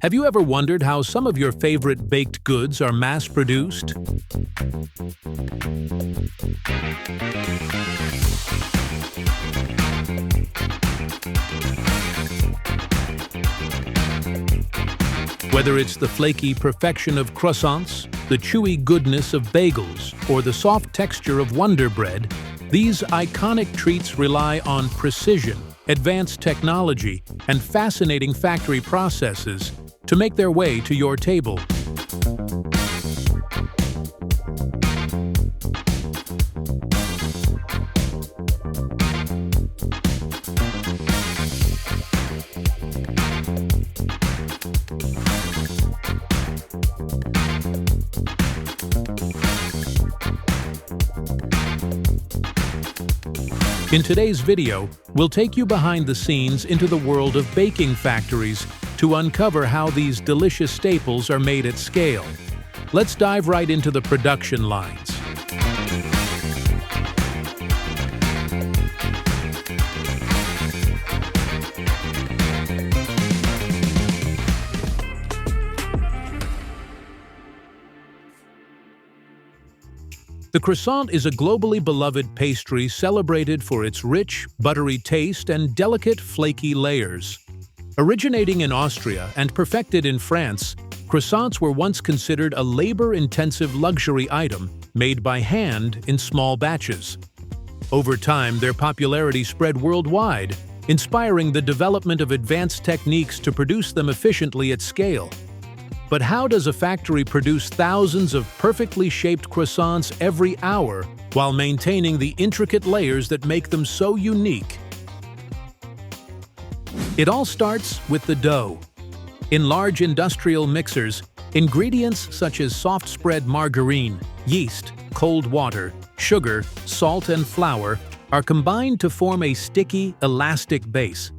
Have you ever wondered how some of your favorite baked goods are mass-produced? Whether it's the flaky perfection of croissants, the chewy goodness of bagels, or the soft texture of Wonderbread, these iconic treats rely on precision, advanced technology, and fascinating factory processes to make their way to your table. In today's video, we'll take you behind the scenes into the world of baking factories to uncover how these delicious staples are made at scale. Let's dive right into the production lines. The croissant is a globally beloved pastry celebrated for its rich, buttery taste and delicate, flaky layers. Originating in Austria and perfected in France, croissants were once considered a labor-intensive luxury item made by hand in small batches. Over time, their popularity spread worldwide, inspiring the development of advanced techniques to produce them efficiently at scale. But how does a factory produce thousands of perfectly shaped croissants every hour while maintaining the intricate layers that make them so unique? It all starts with the dough. In large industrial mixers, ingredients such as soft-spread margarine, yeast, cold water, sugar, salt, and flour are combined to form a sticky, elastic base.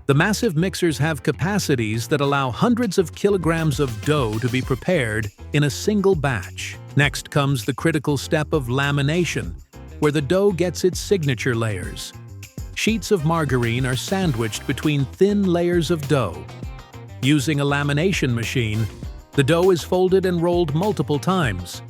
The massive mixers have capacities that allow hundreds of kilograms of dough to be prepared in a single batch. Next comes the critical step of lamination, where the dough gets its signature layers. Sheets of margarine are sandwiched between thin layers of dough. Using a lamination machine, the dough is folded and rolled multiple times.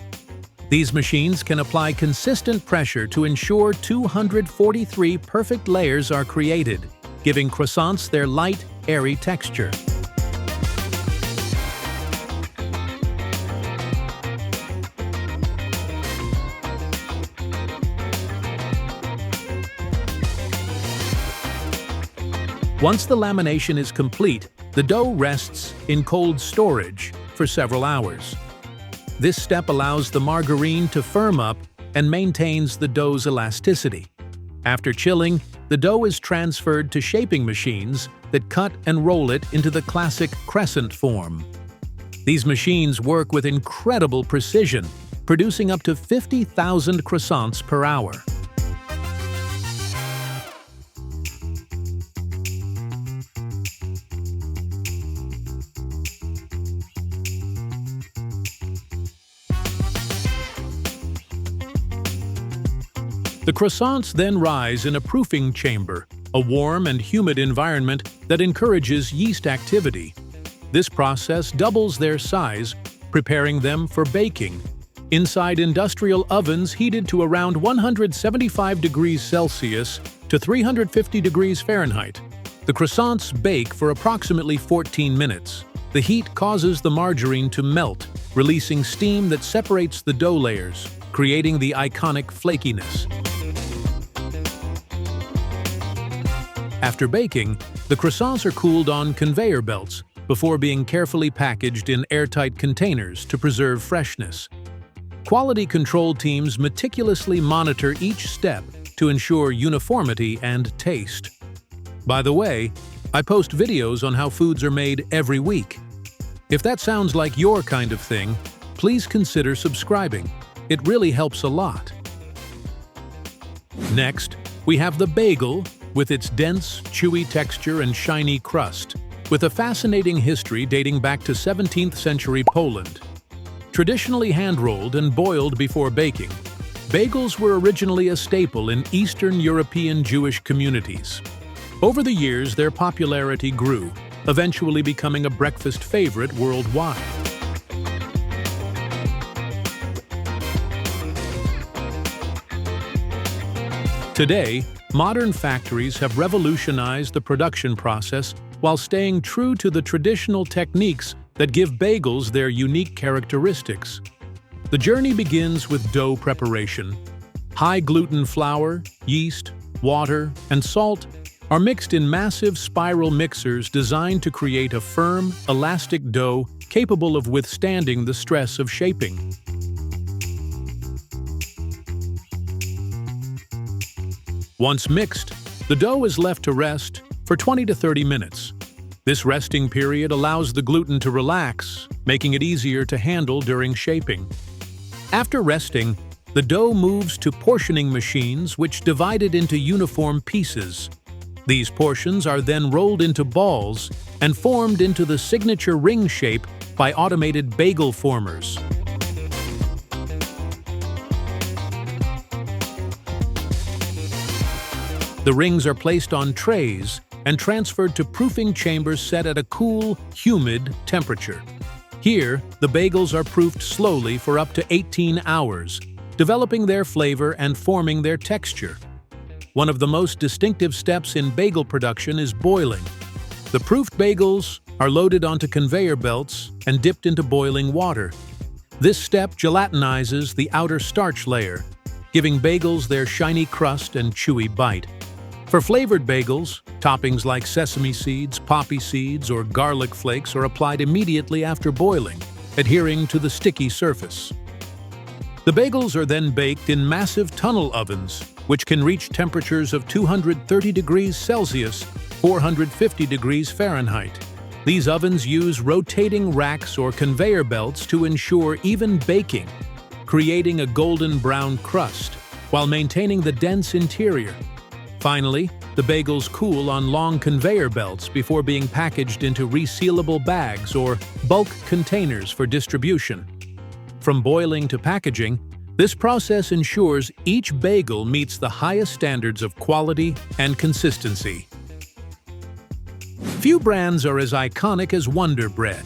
These machines can apply consistent pressure to ensure 243 perfect layers are created, giving croissants their light, airy texture. Once the lamination is complete, the dough rests in cold storage for several hours. This step allows the margarine to firm up and maintains the dough's elasticity. After chilling, the dough is transferred to shaping machines that cut and roll it into the classic crescent form. These machines work with incredible precision, producing up to 50,000 croissants per hour. The croissants then rise in a proofing chamber, a warm and humid environment that encourages yeast activity. This process doubles their size, preparing them for baking. Inside industrial ovens heated to around 175 degrees Celsius to 350 degrees Fahrenheit, the croissants bake for approximately 14 minutes. The heat causes the margarine to melt, releasing steam that separates the dough layers, creating the iconic flakiness. After baking, the croissants are cooled on conveyor belts before being carefully packaged in airtight containers to preserve freshness. Quality control teams meticulously monitor each step to ensure uniformity and taste. By the way, I post videos on how foods are made every week. If that sounds like your kind of thing, please consider subscribing. It really helps a lot. Next, we have the bagel, with its dense, chewy texture and shiny crust, with a fascinating history dating back to 17th century Poland. Traditionally hand-rolled and boiled before baking, bagels were originally a staple in Eastern European Jewish communities. Over the years, their popularity grew, eventually becoming a breakfast favorite worldwide. Today, modern factories have revolutionized the production process while staying true to the traditional techniques that give bagels their unique characteristics. The journey begins with dough preparation. High-gluten flour, yeast, water, and salt are mixed in massive spiral mixers designed to create a firm, elastic dough capable of withstanding the stress of shaping. Once mixed, the dough is left to rest for 20 to 30 minutes. This resting period allows the gluten to relax, making it easier to handle during shaping. After resting, the dough moves to portioning machines which divide it into uniform pieces. These portions are then rolled into balls and formed into the signature ring shape by automated bagel formers. The rings are placed on trays and transferred to proofing chambers set at a cool, humid temperature. Here, the bagels are proofed slowly for up to 18 hours, developing their flavor and forming their texture. One of the most distinctive steps in bagel production is boiling. The proofed bagels are loaded onto conveyor belts and dipped into boiling water. This step gelatinizes the outer starch layer, giving bagels their shiny crust and chewy bite. For flavored bagels, toppings like sesame seeds, poppy seeds, or garlic flakes are applied immediately after boiling, adhering to the sticky surface. The bagels are then baked in massive tunnel ovens, which can reach temperatures of 230 degrees Celsius, 450 degrees Fahrenheit. These ovens use rotating racks or conveyor belts to ensure even baking, creating a golden brown crust while maintaining the dense interior. Finally, the bagels cool on long conveyor belts before being packaged into resealable bags or bulk containers for distribution. From boiling to packaging, this process ensures each bagel meets the highest standards of quality and consistency. Few brands are as iconic as Wonderbread.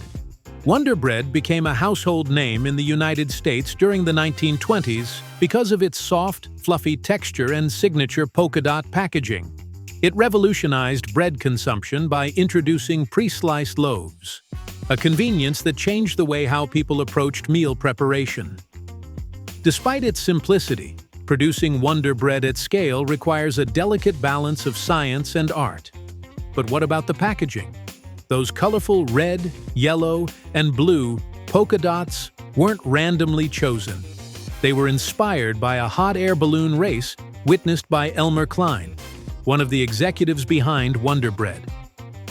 Wonderbread became a household name in the United States during the 1920s because of its soft, fluffy texture and signature polka dot packaging. It revolutionized bread consumption by introducing pre-sliced loaves, a convenience that changed the way how people approached meal preparation. Despite its simplicity, producing Wonderbread at scale requires a delicate balance of science and art. But what about the packaging? Those colorful red, yellow, and blue polka dots weren't randomly chosen. They were inspired by a hot air balloon race witnessed by Elmer Klein, one of the executives behind Wonderbread.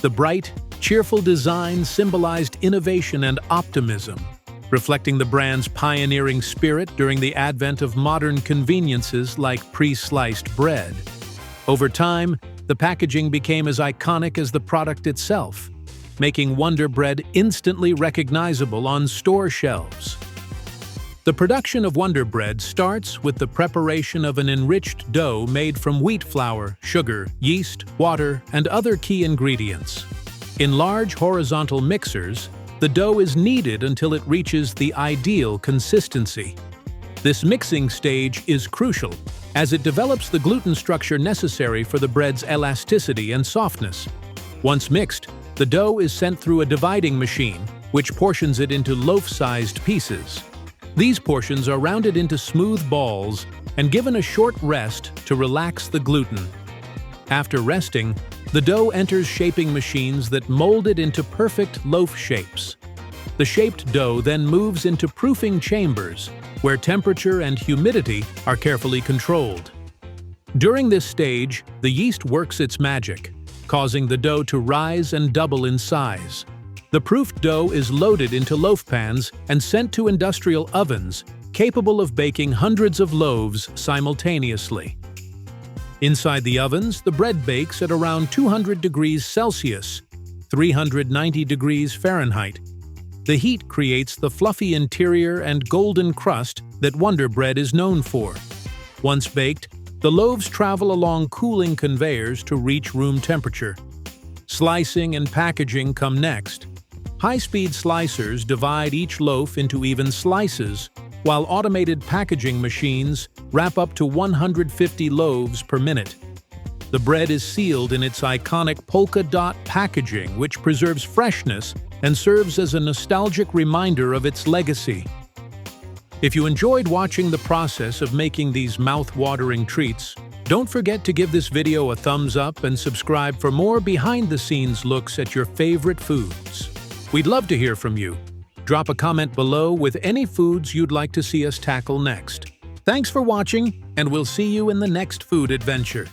The bright, cheerful design symbolized innovation and optimism, reflecting the brand's pioneering spirit during the advent of modern conveniences like pre-sliced bread. Over time, the packaging became as iconic as the product itself, making Wonderbread instantly recognizable on store shelves. The production of Wonderbread starts with the preparation of an enriched dough made from wheat flour, sugar, yeast, water, and other key ingredients. In large horizontal mixers, the dough is kneaded until it reaches the ideal consistency. This mixing stage is crucial, as it develops the gluten structure necessary for the bread's elasticity and softness. Once mixed, the dough is sent through a dividing machine, which portions it into loaf-sized pieces. These portions are rounded into smooth balls and given a short rest to relax the gluten. After resting, the dough enters shaping machines that mold it into perfect loaf shapes. The shaped dough then moves into proofing chambers, where temperature and humidity are carefully controlled. During this stage, the yeast works its magic, causing the dough to rise and double in size. The proofed dough is loaded into loaf pans and sent to industrial ovens, capable of baking hundreds of loaves simultaneously. Inside the ovens, the bread bakes at around 200 degrees Celsius, 390 degrees Fahrenheit. The heat creates the fluffy interior and golden crust that Wonderbread is known for. Once baked, the loaves travel along cooling conveyors to reach room temperature. Slicing and packaging come next. High-speed slicers divide each loaf into even slices, while automated packaging machines wrap up to 150 loaves per minute. The bread is sealed in its iconic polka dot packaging, which preserves freshness and serves as a nostalgic reminder of its legacy. If you enjoyed watching the process of making these mouth-watering treats, don't forget to give this video a thumbs up and subscribe for more behind-the-scenes looks at your favorite foods. We'd love to hear from you. Drop a comment below with any foods you'd like to see us tackle next. Thanks for watching, and we'll see you in the next food adventure.